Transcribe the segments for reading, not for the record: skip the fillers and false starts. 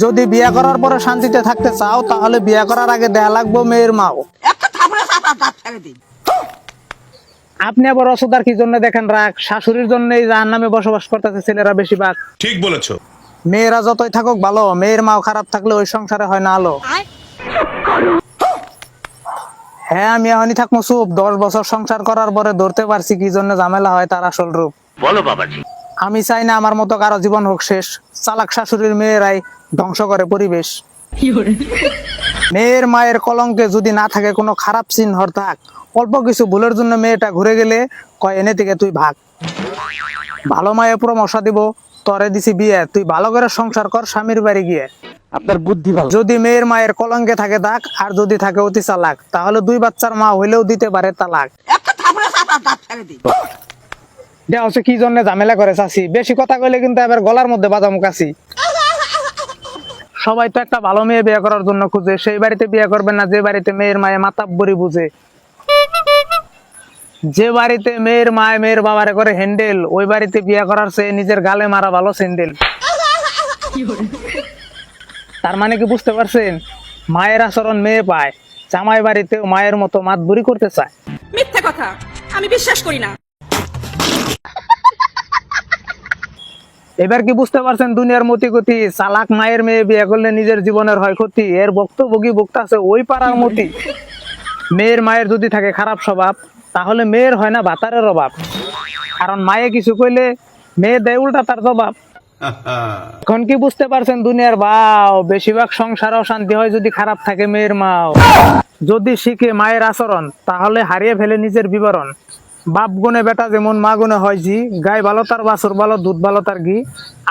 যদি বিয়ে করার পরে শান্তিতে থাকতে চাও তাহলে বিয়ে করার আগে দেয়া লাগবে মেয়ের মাও। একটা থাপড়ে চাপা দাঁত ফেলে দিন। আপনি আবার অসুদার কি জন্য দেখেন রাগ? শাশুড়ির জন্যই জাহান্নামে বসবাস করতেছে ছেলেরা বেশিরভাগ। ঠিক বলেছো। মেয়েরা যতই থাকুক ভালো, মেয়ের মাও খারাপ থাকলে ওই সংসারে হয় না আলো। হ্যাঁ, আমি এখনই থাকবো চুপ। 10 বছর সংসার করার পরে ধরতে পারছি কি জন্য ঝামেলা হয় তার আসল রূপ। বলো বাবাজি। আমি চাই না আমার মতো কারো জীবন হোক শেষ। চালাক শাশুড়ির মেয়েরাই ধ্বংস করে পরিবেশ। মেয়ের মায়ের কলঙ্কে যদি না থাকে কোনো খারাপ চিহ্ন থাক, অল্প কিছু ভুলের জন্য মেয়েটা ঘুরে গেলে কয় এনে থেকে তুই ভাগ। ভালো মায়ে পরামর্শ দিব, তরে দিছি বিয়ে, তুই ভালো করে সংসার কর স্বামীর বাড়ি গিয়ে। আপনার বুদ্ধি ভালো। যদি মেয়ের মায়ের কলঙ্কে থাকে দাগ, আর যদি থাকে অতি চালাক, তাহলে 2 বাচ্চার মা হইলেও দিতে পারে তালাক। একটা থাপড়ে চাপা দাঁত ফেলে দিন। দেওয়া হচ্ছে কি জন্য ঝামেলা করে চাচি? বেশি কথা কইলে কিন্তু এবার গলার মধ্যে বাজামু কাছি। সবাই তো একটা ভালো মেয়ে বিয়ে করার জন্য খুঁজে, সেই বাড়িতে বিয়ে করবেন না যে বাড়িতে মেয়ের মায়ে মাতাব্বরি বুঝে। যে বাড়িতে মেয়ের মায় মেয়ের বাবারে করে হ্যান্ডেল, ওই বাড়িতে বিয়ে করার চেয়ে নিজের গালে মারা ভালো স্যান্ডেল। তার মানে কি বুঝতে পারছেন? মায়ের আচরণ মেয়ে পায়, জামাই বাড়িতেও মায়ের মতো মাতবুরি করতে চায়। মিথ্যে কথা, আমি বিশ্বাস করি না। এবার কি বুঝতে পারছেন দুনিয়ার মতি গতি? চালাক মায়ের মেয়ে বিয়ে করলে নিজের জীবনের হয় ক্ষতি। এর বক্তব্যই বক্তাছে ওই পাড়ার মতি। মেয়ের মায়ের যদি থাকে খারাপ স্বভাব, তাহলে মেয়ের হয় না ভাতারের অভাব। কারণ মায়ে কিছু কইলে মেয়ে দেয় উল্টা তার জবাব। এখন কি বুঝতে পারছেন দুনিয়ার ভাও? বেশিরভাগ সংসার অশান্তি হয় যদি খারাপ থাকে মেয়ের মাও। যদি শিখে মায়ের আচরণ, তাহলে হারিয়ে ফেলে নিজের বিবরণ। বাপ গুণে বেটা যেমন মা গুণে হয় জি, গায়ে ভালো তার বাছুর ভালো, দুধ ভালো তার ঘি।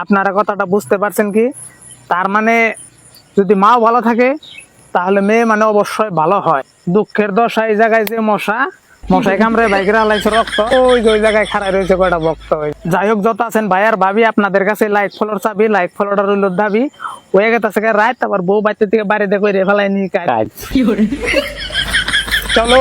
আপনারা কথাটা বুঝতে পারছেন কি? তার মানে যদি মাও ভালো থাকে তাহলে মেয়ে মানে অবশ্যই ভালো হয়। দুঃখের দশা এই জায়গায় যে মশাই কামড়ে বাইকের হালাইছে রক্ত, ওই যে ওই জায়গায় খাড়াই রয়েছে কয়টা ভক্ত। যাই হোক, যত আছেন ভাই আর ভাবি, আপনাদের কাছে লাইক ফলোর চাবি, লাইক ফলোটা রইল দাবি। হয়ে গেছে রাত, আবার বউ বাড়িতে থেকে বাড়িতে করে ফেলাই নি কাজ। চলো।